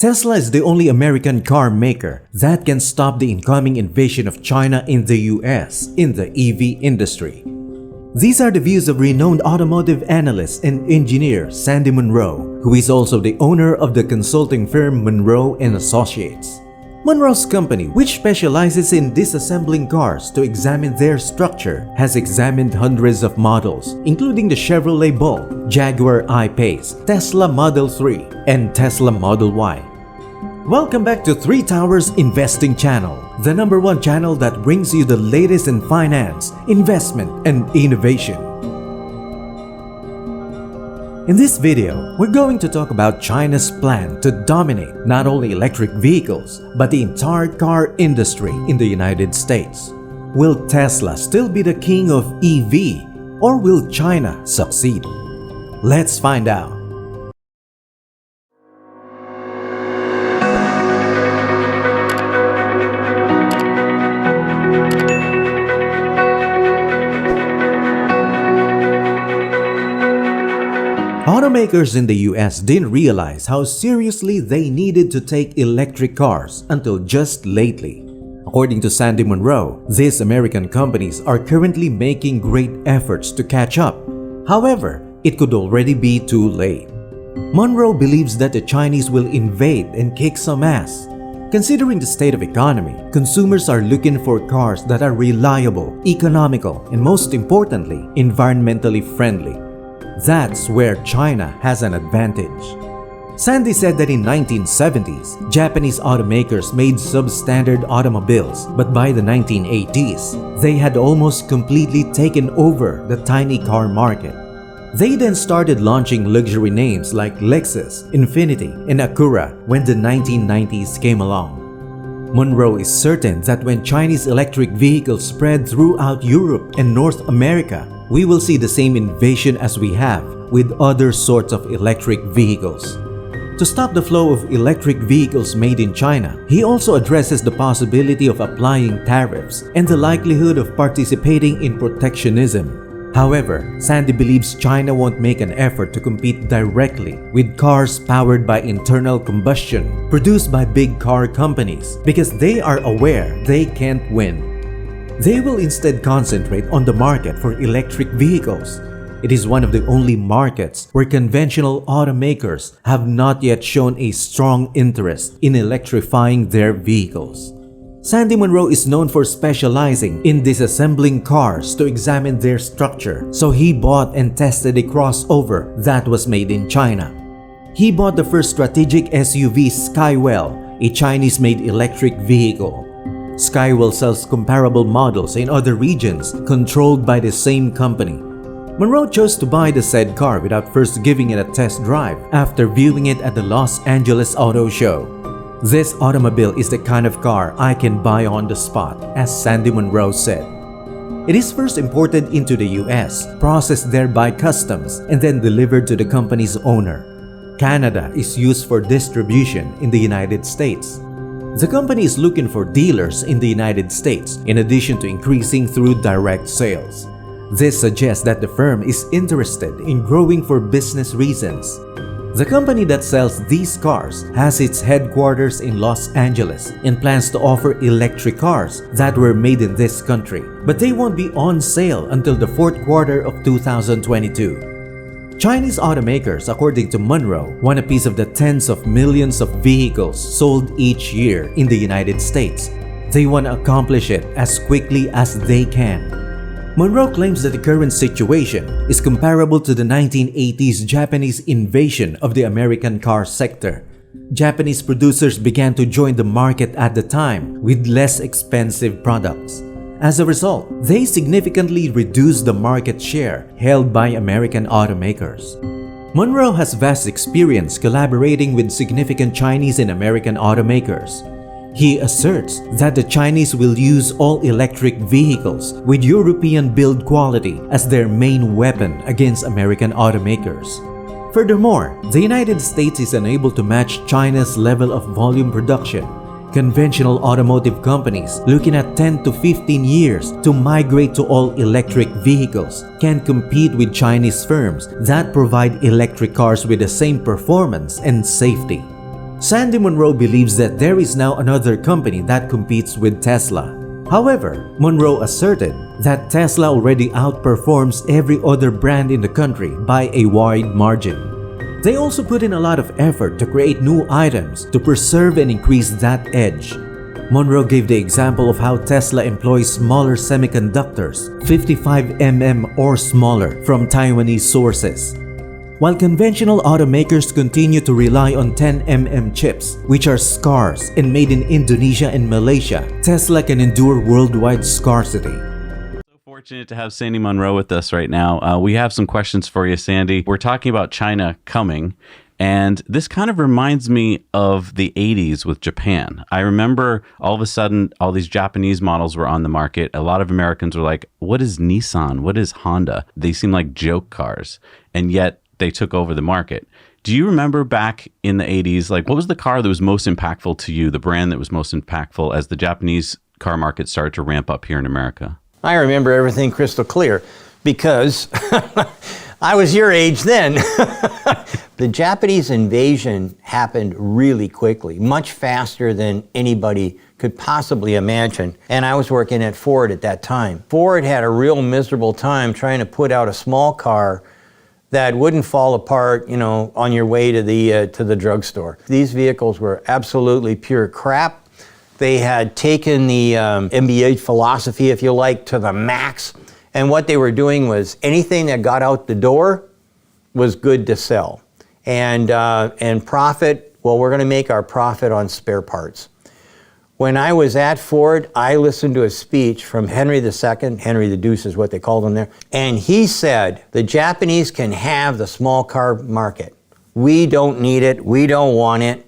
Tesla is the only American car maker that can stop the incoming invasion of China in the US in the EV industry. These are the views of renowned automotive analyst and engineer Sandy Munro, who is also the owner of the consulting firm Munro Associates. Munro's company, which specializes in disassembling cars to examine their structure, has examined hundreds of models, including the Chevrolet Bolt, Jaguar I-Pace, Tesla Model 3, and Tesla Model Y. Welcome back to Three Towers Investing Channel, the #1 channel that brings you the latest in finance, investment, and innovation. In this video, we're going to talk about China's plan to dominate not only electric vehicles, but the entire car industry in the United States. Will Tesla still be the king of EV, or will China succeed? Let's find out. Automakers in the US didn't realize how seriously they needed to take electric cars until just lately. According to Sandy Munro, these American companies are currently making great efforts to catch up. However, it could already be too late. Munro believes that the Chinese will invade and kick some ass. Considering the state of economy, consumers are looking for cars that are reliable, economical, and most importantly, environmentally friendly. That's where China has an advantage. Sandy said that in 1970s, Japanese automakers made substandard automobiles, but by the 1980s, they had almost completely taken over the tiny car market. They then started launching luxury names like Lexus, Infiniti, and Acura when the 1990s came along. Munro is certain that when Chinese electric vehicles spread throughout Europe and North America, we will see the same invasion as we have with other sorts of electric vehicles. To stop the flow of electric vehicles made in China, he also addresses the possibility of applying tariffs and the likelihood of participating in protectionism. However, Sandy believes China won't make an effort to compete directly with cars powered by internal combustion produced by big car companies because they are aware they can't win. They will instead concentrate on the market for electric vehicles. It is one of the only markets where conventional automakers have not yet shown a strong interest in electrifying their vehicles. Sandy Munro is known for specializing in disassembling cars to examine their structure, so he bought and tested a crossover that was made in China. He bought the first strategic SUV Skywell, a Chinese-made electric vehicle. Skywell sells comparable models in other regions controlled by the same company. Munro chose to buy the said car without first giving it a test drive after viewing it at the Los Angeles Auto Show. This automobile is the kind of car I can buy on the spot, as Sandy Munro said. It is first imported into the US, processed there by customs, and then delivered to the company's owner. Canada is used for distribution in the United States. The company is looking for dealers in the United States in addition to increasing through direct sales. This suggests that the firm is interested in growing for business reasons. The company that sells these cars has its headquarters in Los Angeles and plans to offer electric cars that were made in this country, but they won't be on sale until the fourth quarter of 2022. Chinese automakers, according to Munro, want a piece of the tens of millions of vehicles sold each year in the United States. They want to accomplish it as quickly as they can. Munro claims that the current situation is comparable to the 1980s Japanese invasion of the American car sector. Japanese producers began to join the market at the time with less expensive products. As a result, they significantly reduced the market share held by American automakers. Munro has vast experience collaborating with significant Chinese and American automakers. He asserts that the Chinese will use all-electric vehicles with European build quality as their main weapon against American automakers. Furthermore, the United States is unable to match China's level of volume production. Conventional automotive companies looking at 10 to 15 years to migrate to all-electric vehicles can compete with Chinese firms that provide electric cars with the same performance and safety. Sandy Munro believes that there is now another company that competes with Tesla. However, Munro asserted that Tesla already outperforms every other brand in the country by a wide margin. They also put in a lot of effort to create new items to preserve and increase that edge. Munro gave the example of how Tesla employs smaller semiconductors, 55mm or smaller, from Taiwanese sources. While conventional automakers continue to rely on 10mm chips, which are scarce and made in Indonesia and Malaysia, Tesla can endure worldwide scarcity. Fortunate to have Sandy Munro with us right now. We have some questions for you, Sandy. We're talking about China coming, and this kind of reminds me of the 80s with Japan. I remember all of a sudden all these Japanese models were on the market. A lot of Americans were like, what is Nissan? What is Honda? They seem like joke cars, and yet they took over the market. Do you remember back in the 80s, like what was the car that was most impactful to you, the brand that was most impactful as the Japanese car market started to ramp up here in America? I remember everything crystal clear because I was your age then. The Japanese invasion happened really quickly, much faster than anybody could possibly imagine. And I was working at Ford at that time. Ford had a real miserable time trying to put out a small car that wouldn't fall apart, you know, on your way to the drugstore. These vehicles were absolutely pure crap. They had taken the MBA philosophy, if you like, to the max. And what they were doing was anything that got out the door was good to sell. And profit, well, we're gonna make our profit on spare parts. When I was at Ford, I listened to a speech from Henry II, Henry the Deuce is what they called him there, and he said, the Japanese can have the small car market. We don't need it, we don't want it,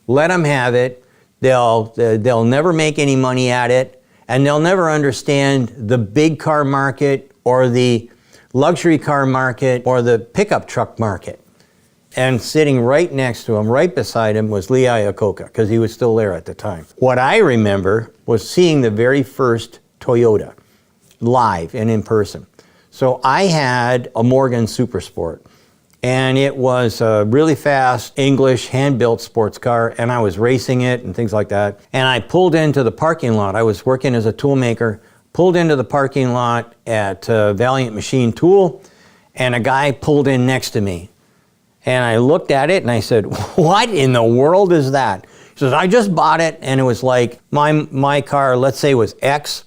let them have it. They'll never make any money at it, and they'll never understand the big car market or the luxury car market or the pickup truck market. And sitting right next to him, right beside him, was Lee Iacocca, because he was still there at the time. What I remember was seeing the very first Toyota live and in person. So I had a Morgan Super Sport, and it was a really fast English hand-built sports car, and I was racing it and things like that. And I pulled into the parking lot. I was working as a tool maker, pulled into the parking lot at Valiant Machine Tool, and a guy pulled in next to me. And I looked at it and I said, what in the world is that? He says, I just bought it, and it was like my car, let's say, was X.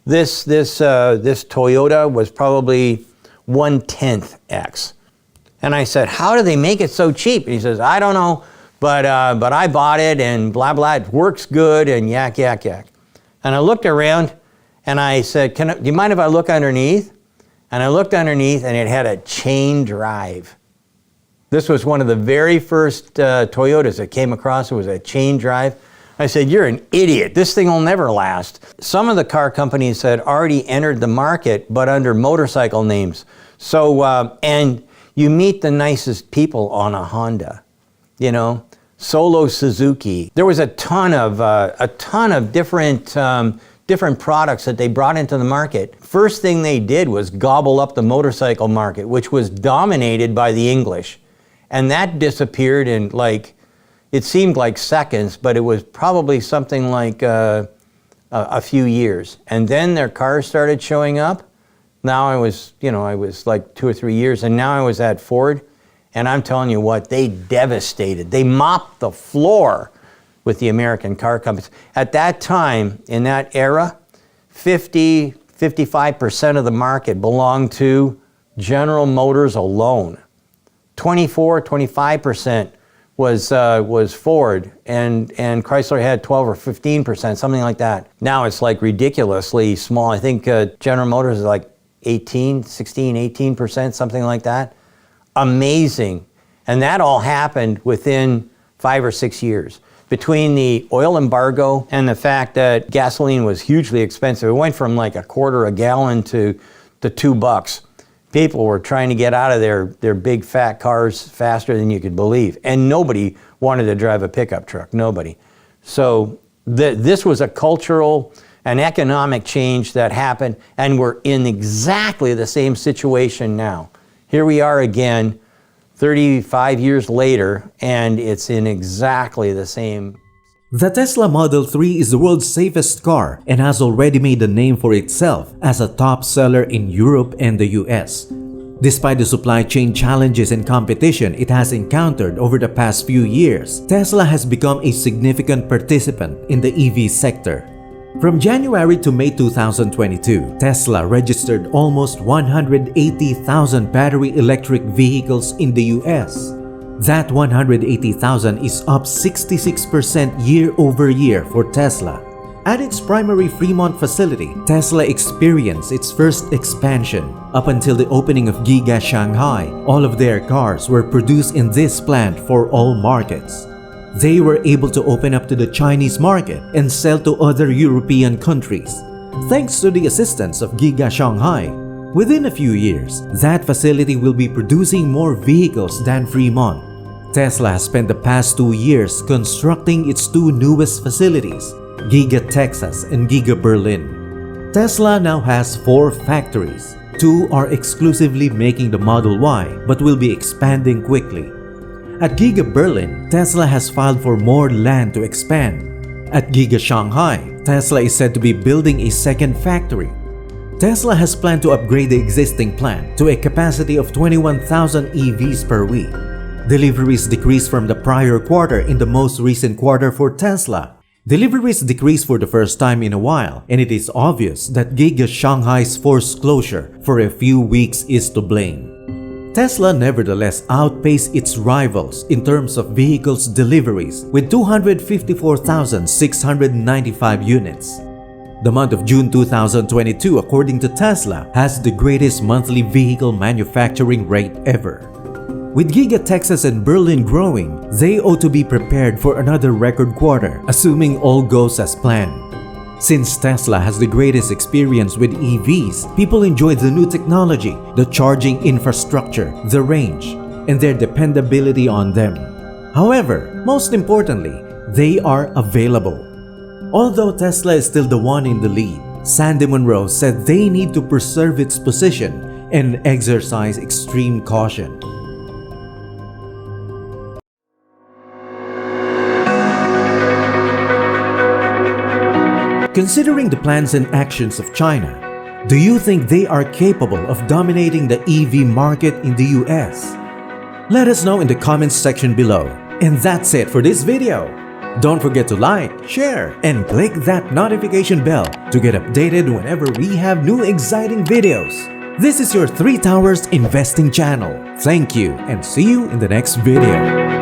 This Toyota was probably 1/10 X. And I said, how do they make it so cheap? And he says, I don't know, but I bought it and blah, blah, it works good and yak, yak, yak. And I looked around and I said, do you mind if I look underneath? And I looked underneath and it had a chain drive. This was one of the very first Toyotas that came across. It was a chain drive. I said, you're an idiot. This thing will never last. Some of the car companies had already entered the market, but under motorcycle names. So, and you meet the nicest people on a Honda, you know, Solo Suzuki. There was a ton of different products that they brought into the market. First thing they did was gobble up the motorcycle market, which was dominated by the English. And that disappeared in it seemed like seconds, but it was probably something like a few years. And then their cars started showing up. Now I was like 2 or 3 years, and now I was at Ford, and I'm telling you what, they devastated. They mopped the floor with the American car companies. At that time, in that era, 55% of the market belonged to General Motors alone. 25% was Ford, and Chrysler had 12 or 15%, something like that. Now it's like ridiculously small. I think General Motors is like 18%, something like that. Amazing. And that all happened within 5 or 6 years. Between the oil embargo and the fact that gasoline was hugely expensive, it went from like a quarter a gallon to $2. People were trying to get out of their big fat cars faster than you could believe. And nobody wanted to drive a pickup truck, nobody. So this was a cultural and economic change that happened, and we're in exactly the same situation now. Here we are again, 35 years later, and it's in exactly the same. The Tesla Model 3 is the world's safest car and has already made a name for itself as a top seller in Europe and the US. Despite the supply chain challenges and competition it has encountered over the past few years, Tesla has become a significant participant in the EV sector. From January to May 2022, Tesla registered almost 180,000 battery electric vehicles in the US. That 180,000 is up 66% year over year for Tesla. At its primary Fremont facility, Tesla experienced its first expansion. Up until the opening of Giga Shanghai, all of their cars were produced in this plant for all markets. They were able to open up to the Chinese market and sell to other European countries. Thanks to the assistance of Giga Shanghai, within a few years, that facility will be producing more vehicles than Fremont. Tesla has spent the past 2 years constructing its two newest facilities, Giga Texas and Giga Berlin. Tesla now has 4 factories. 2 are exclusively making the Model Y but will be expanding quickly. At Giga Berlin, Tesla has filed for more land to expand. At Giga Shanghai, Tesla is said to be building a second factory. Tesla has planned to upgrade the existing plant to a capacity of 21,000 EVs per week. Deliveries decreased from the prior quarter in the most recent quarter for Tesla. Deliveries decreased for the first time in a while, and it is obvious that Giga Shanghai's forced closure for a few weeks is to blame. Tesla nevertheless outpaced its rivals in terms of vehicles deliveries with 254,695 units. The month of June 2022, according to Tesla, has the greatest monthly vehicle manufacturing rate ever. With Giga Texas and Berlin growing, they ought to be prepared for another record quarter, assuming all goes as planned. Since Tesla has the greatest experience with EVs, people enjoy the new technology, the charging infrastructure, the range, and their dependability on them. However, most importantly, they are available. Although Tesla is still the one in the lead, Sandy Munro said they need to preserve its position and exercise extreme caution. Considering the plans and actions of China, do you think they are capable of dominating the EV market in the US? Let us know in the comments section below. And that's it for this video. Don't forget to like, share, and click that notification bell to get updated whenever we have new exciting videos. This is your 3 Towers Investing channel. Thank you and see you in the next video.